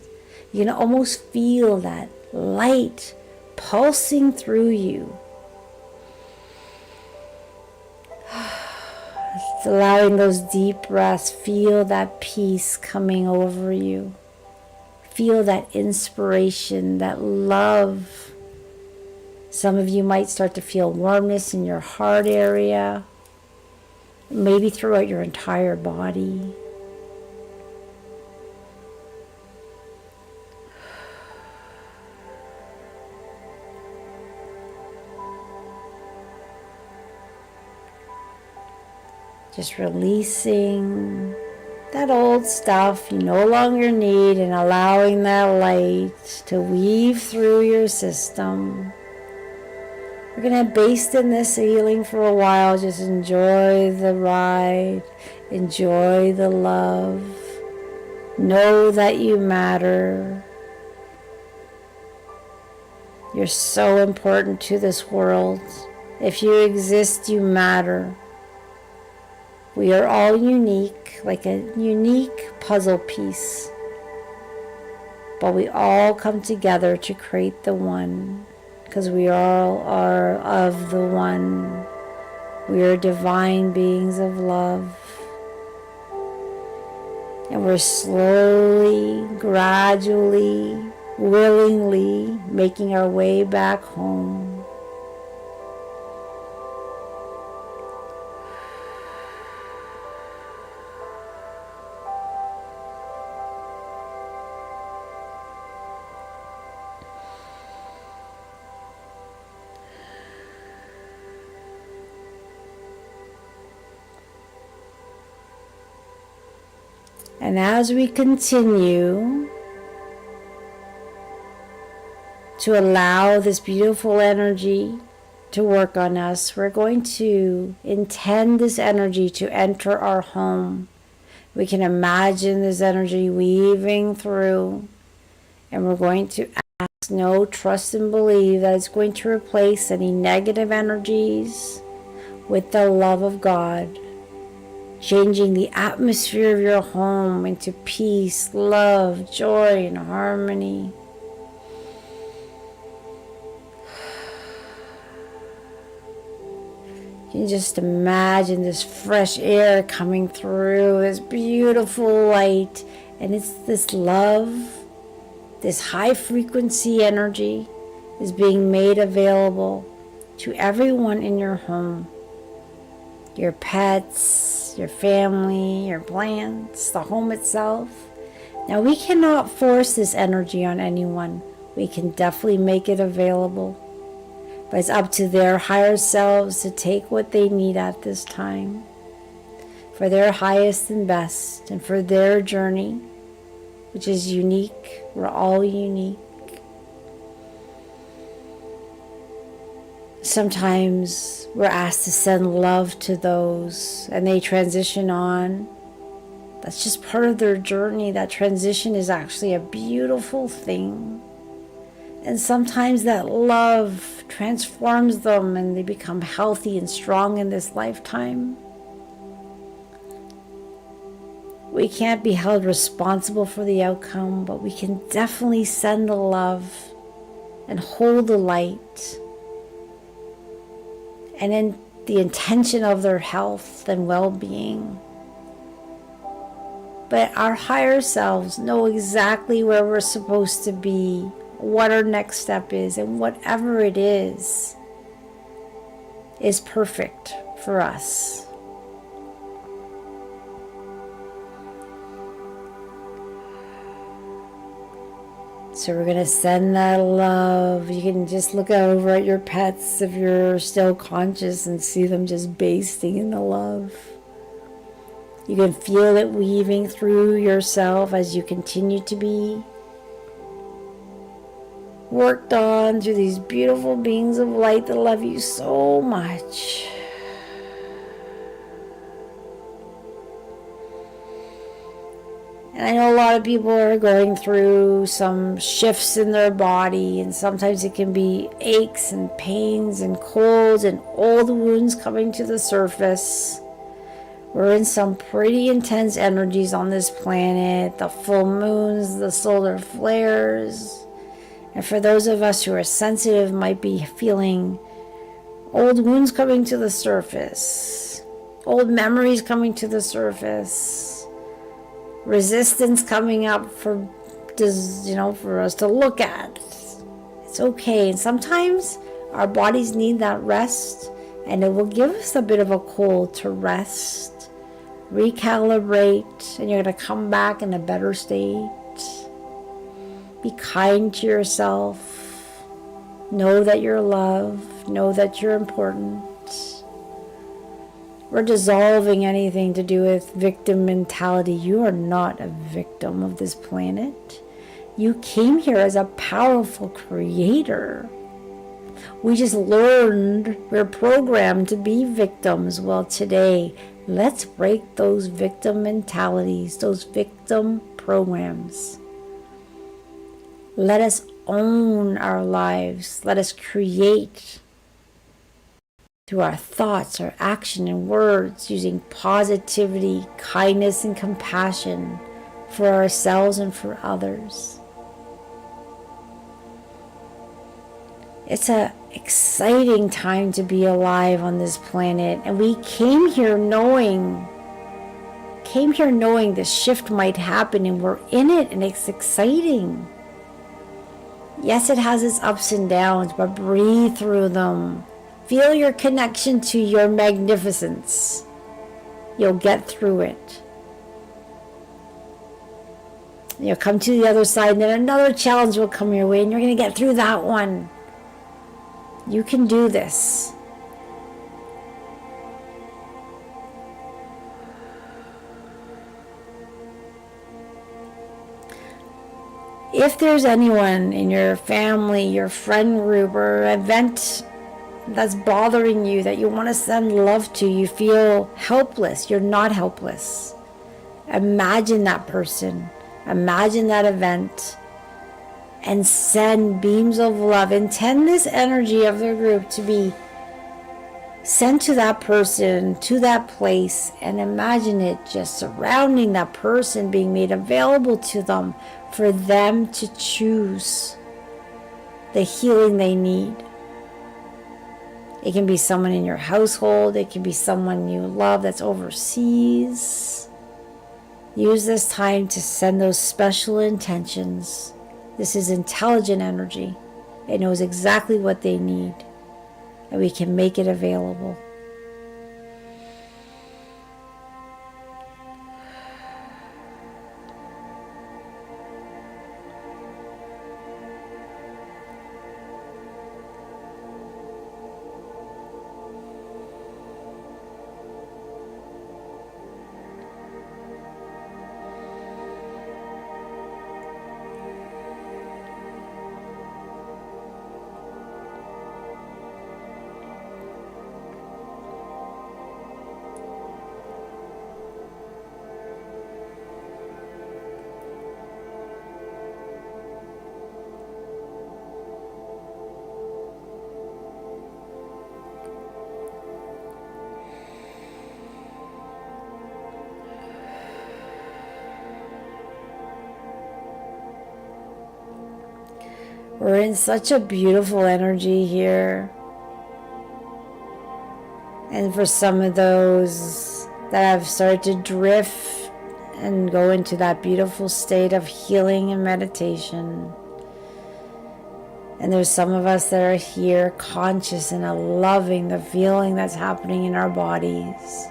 You can almost feel that light pulsing through you. Allowing those deep breaths, feel that peace coming over you. Feel that inspiration, that love. Some of you might start to feel warmness in your heart area, maybe throughout your entire body. Just releasing that old stuff you no longer need and allowing that light to weave through your system. We're going to baste in this healing for a while. Just enjoy the ride. Enjoy the love. Know that you matter. You're so important to this world. If you exist, you matter. We are all unique, like a unique puzzle piece. But we all come together to create the one, because we all are of the one. We are divine beings of love. And we're slowly, gradually, willingly making our way back home. And as we continue to allow this beautiful energy to work on us, we're going to intend this energy to enter our home. We can imagine this energy weaving through, and we're going to ask, know, trust, and believe that it's going to replace any negative energies with the love of God, changing the atmosphere of your home into peace, love, joy, and harmony. You can just imagine this fresh air coming through, this beautiful light, and it's this love, this high frequency energy is being made available to everyone in your home. Your pets, your family, your plants, the home itself. Now, we cannot force this energy on anyone. We can definitely make it available. But it's up to their higher selves to take what they need at this time for their highest and best, and for their journey, which is unique. We're all unique. Sometimes we're asked to send love to those, and they transition on. That's just part of their journey. That transition is actually a beautiful thing. And sometimes that love transforms them and they become healthy and strong in this lifetime. We can't be held responsible for the outcome, but we can definitely send the love and hold the light, and in the intention of their health and well-being. But our higher selves know exactly where we're supposed to be, what our next step is, and whatever it is perfect for us. So we're going to send that love. You can just look over at your pets if you're still conscious and see them just basking in the love. You can feel it weaving through yourself as you continue to be worked on through these beautiful beings of light that love you so much. And I know a lot of people are going through some shifts in their body, and sometimes it can be aches and pains and colds and old wounds coming to the surface. We're in some pretty intense energies on this planet, the full moons, the solar flares. And for those of us who are sensitive, might be feeling old wounds coming to the surface, old memories coming to the surface, resistance coming up for us to look at. It's okay. And sometimes our bodies need that rest, and it will give us a bit of a cold to rest, recalibrate, and you're going to come back in a better state. Be kind to yourself. Know that you're loved. Know that you're important. We're dissolving anything to do with victim mentality. You are not a victim of this planet. You came here as a powerful creator. We just learned, we're programmed to be victims. Well, today, let's break those victim mentalities, those victim programs. Let us own our lives. Let us create through our thoughts, our action, and words, using positivity, kindness, and compassion for ourselves and for others. It's an exciting time to be alive on this planet, and we came here knowing this shift might happen, and we're in it, and it's exciting. Yes, it has its ups and downs, but breathe through them. Feel your connection to your magnificence. You'll get through it. You'll come to the other side, and then another challenge will come your way, and you're going to get through that one. You can do this. If there's anyone in your family, your friend group, or event that's bothering you, that you want to send love to, you feel helpless, you're not helpless. Imagine that person. Imagine that event. And send beams of love. Intend this energy of the group to be sent to that person, to that place, and imagine it just surrounding that person, being made available to them for them to choose the healing they need. It can be someone in your household. It can be someone you love that's overseas. Use this time to send those special intentions. This is intelligent energy. It knows exactly what they need, and we can make it available. We're in such a beautiful energy here. And for some of those that have started to drift and go into that beautiful state of healing and meditation. And there's some of us that are here conscious and loving the feeling that's happening in our bodies.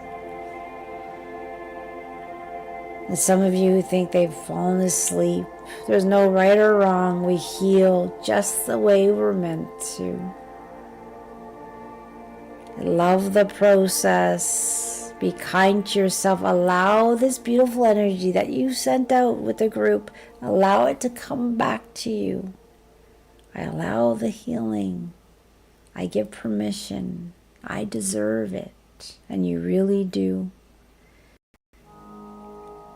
And some of you think they've fallen asleep. There's no right or wrong. We heal just the way we're meant to. Love the process. Be kind to yourself. Allow this beautiful energy that you sent out with the group, allow it to come back to you. I allow the healing. I give permission. I deserve it. And you really do.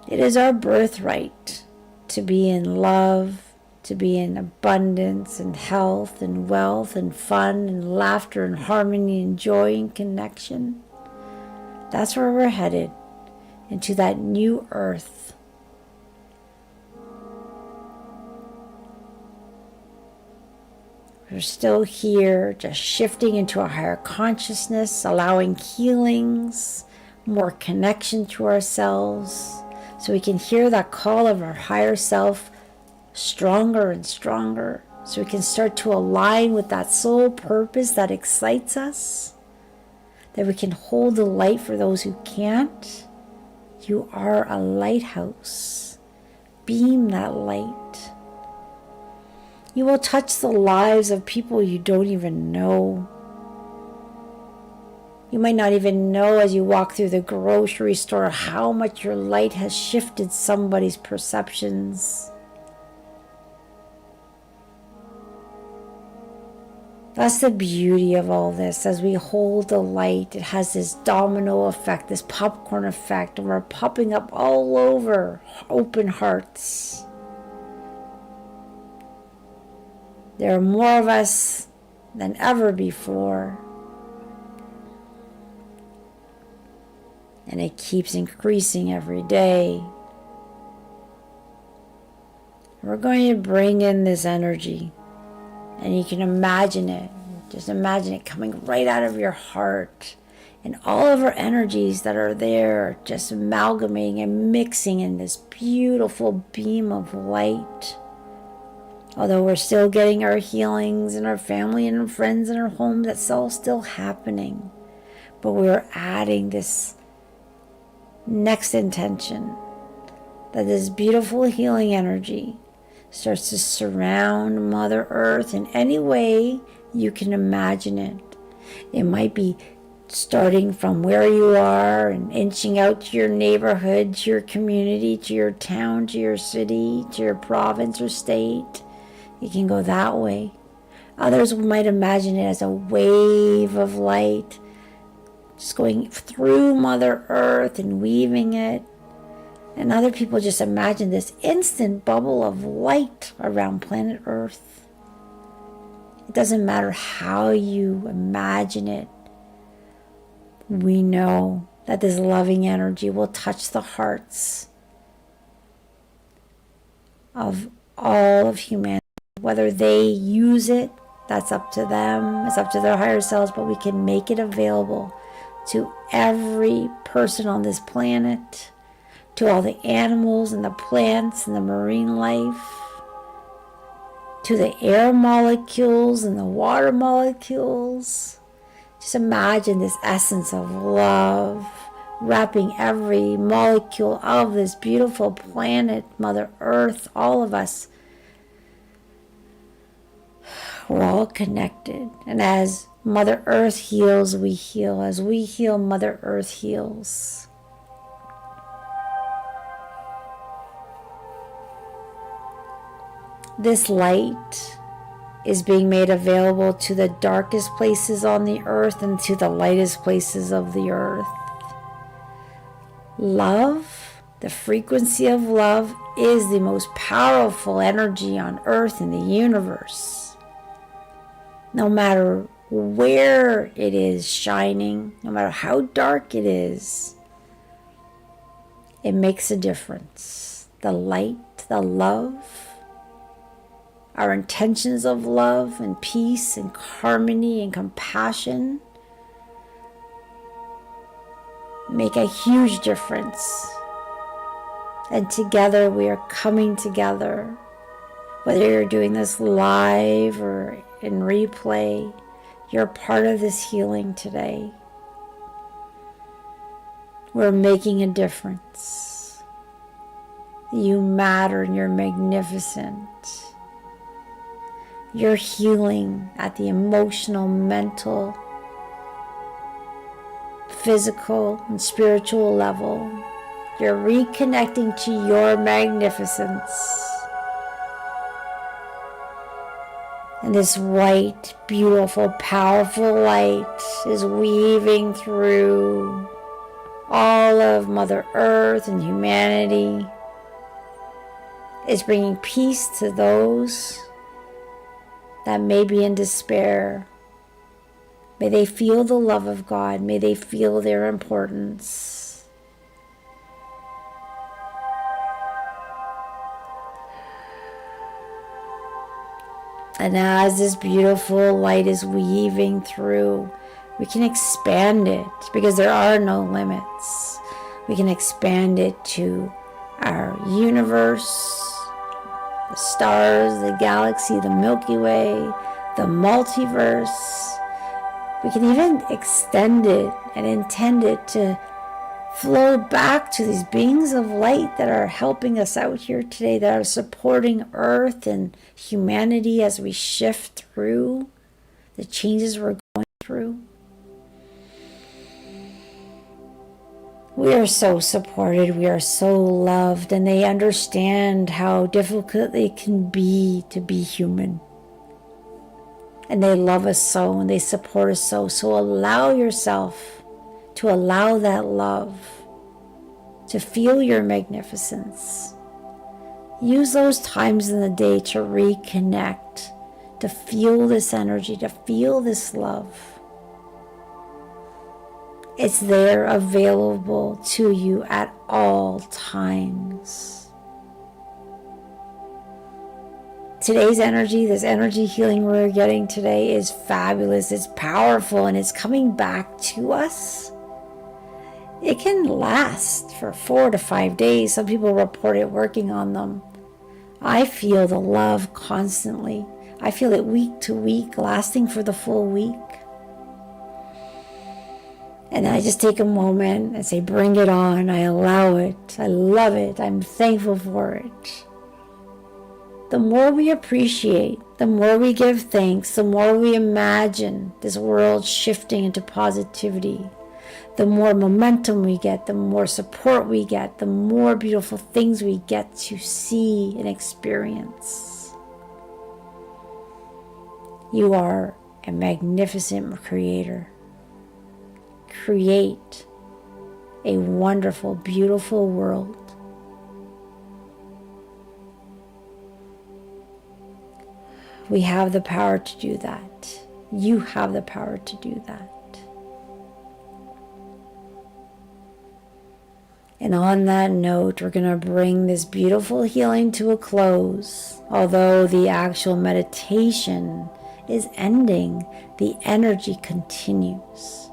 It is our birthright to be in love, to be in abundance and health and wealth and fun and laughter and harmony and joy and connection. That's where we're headed, into that new earth. We're still here, just shifting into a higher consciousness, allowing healings, more connection to ourselves, so we can hear that call of our higher self stronger and stronger, so we can start to align with that soul purpose that excites us, that we can hold the light for those who can't. You are a lighthouse. Beam that light. You will touch the lives of people you don't even know. You might not even know as you walk through the grocery store how much your light has shifted somebody's perceptions. That's the beauty of all this. As we hold the light, it has this domino effect, this popcorn effect, and we're popping up all over open hearts. There are more of us than ever before. And it keeps increasing every day. We're going to bring in this energy. And you can imagine it. Just imagine it coming right out of your heart. And all of our energies that are there just amalgamating and mixing in this beautiful beam of light. Although we're still getting our healings and our family and our friends and our homes, that's all still happening. But we're adding this next intention, that this beautiful healing energy starts to surround Mother Earth in any way you can imagine it. It might be starting from where you are and inching out to your neighborhood, to your community, to your town, to your city, to your province or state. It can go that way. Others might imagine it as a wave of light just going through Mother Earth and weaving it And other people just imagine this instant bubble of light around planet Earth. It doesn't matter how you imagine it. We know that this loving energy will touch the hearts of all of humanity. Whether they use it, that's up to them. It's up to their higher selves, but we can make it available to every person on this planet, to all the animals and the plants and the marine life, to the air molecules and the water molecules. Just imagine this essence of love wrapping every molecule of this beautiful planet, Mother Earth, all of us. We're all connected. And as Mother Earth heals, we heal. As we heal, Mother Earth heals. This light is being made available to the darkest places on the earth and to the lightest places of the earth. Love, the frequency of love, is the most powerful energy on earth and the universe. No matter where it is shining, no matter how dark it is, it makes a difference. The light, the love, our intentions of love and peace and harmony and compassion make a huge difference. And together we are coming together. Whether you're doing this live or in replay, you're part of this healing today. We're making a difference. You matter and you're magnificent. You're healing at the emotional, mental, physical, and spiritual level. You're reconnecting to your magnificence. And this white, beautiful, powerful light is weaving through all of Mother Earth and humanity. It's bringing peace to those that may be in despair. May they feel the love of God. May they feel their importance. And as this beautiful light is weaving through, we can expand it because there are no limits. We can expand it to our universe, the stars, the galaxy, the Milky Way, the multiverse. We can even extend it and intend it to flow back to these beings of light that are helping us out here today, that are supporting Earth and humanity as we shift through the changes we're going through. We are so supported, we are so loved, and they understand how difficult it can be to be human. And they love us so, and they support us so. So allow yourself to allow that love, to feel your magnificence. Use those times in the day to reconnect, to feel this energy, to feel this love. It's there available to you at all times. Today's energy, this energy healing we're getting today is fabulous. It's powerful and it's coming back to us. It can last for 4 to 5 days. Some people report it working on them. I feel the love constantly. I feel it week to week, lasting for the full week. And I just take a moment and say, bring it on. I allow it. I love it. I'm thankful for it. The more we appreciate, the more we give thanks, the more we imagine this world shifting into positivity, the more momentum we get, the more support we get, the more beautiful things we get to see and experience. You are a magnificent creator. Create a wonderful, beautiful world We have the power to do that. You have the power to do that. And on that note, we're going to bring this beautiful healing to a close. Although the actual meditation is ending, the energy continues.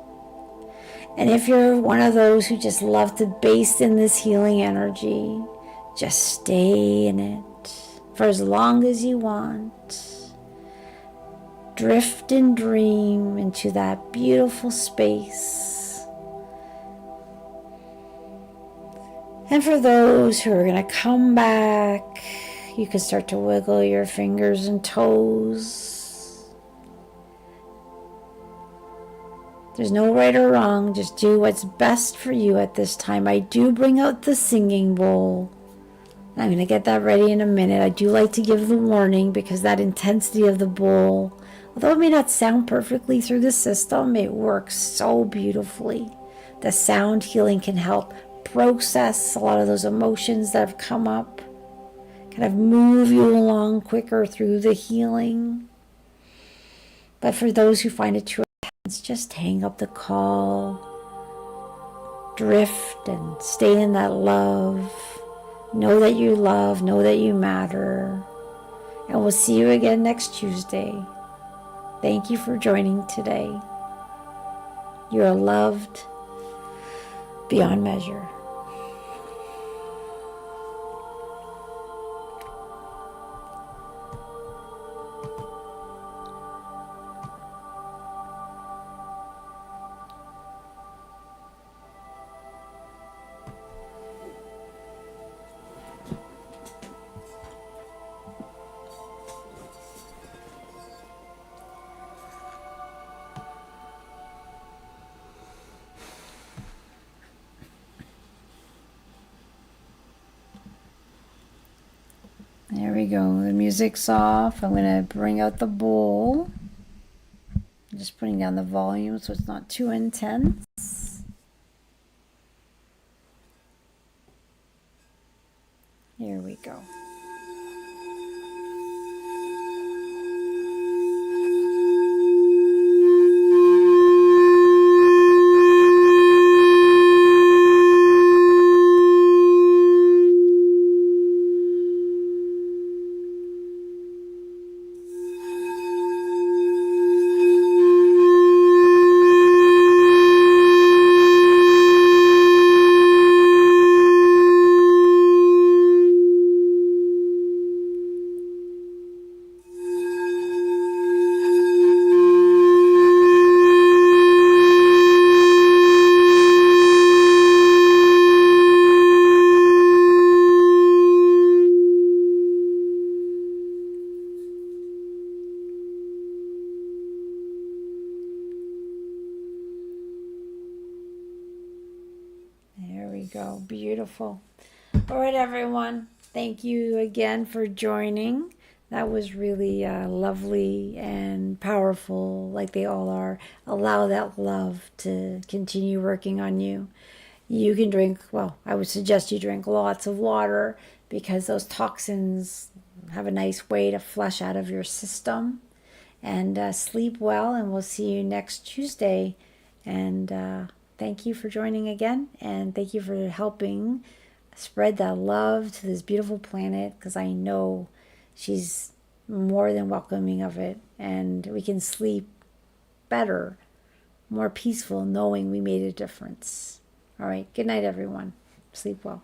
And if you're one of those who just love to bask in this healing energy, just stay in it for as long as you want. Drift and dream into that beautiful space. And for those who are going to come back, you can start to wiggle your fingers and toes. There's no right or wrong. Just do what's best for you at this time. I do bring out the singing bowl. I'm going to get that ready in a minute. I do like to give the warning because that intensity of the bowl, although it may not sound perfectly through the system, it works so beautifully. The sound healing can help process a lot of those emotions that have come up, kind of move you along quicker through the healing. But for those who find it too intense, just hang up the call, drift and stay in that love. Know that you love, know that you matter. And we'll see you again next Tuesday. Thank you for joining today. You are loved beyond measure. There we go. The music's off. I'm going to bring out the bowl. I'm just putting down the volume so it's not too intense. Here we go. Go. Beautiful. All right, everyone. Thank you again for joining. That was really lovely and powerful, like they all are. Allow that love to continue working on you. You can drink, well, I would suggest you drink lots of water because those toxins have a nice way to flush out of your system. And sleep well, and we'll see you next Tuesday. And thank you for joining again, and thank you for helping spread that love to this beautiful planet, because I know she's more than welcoming of it, and we can sleep better, more peaceful, knowing we made a difference. All right, good night, everyone. Sleep well.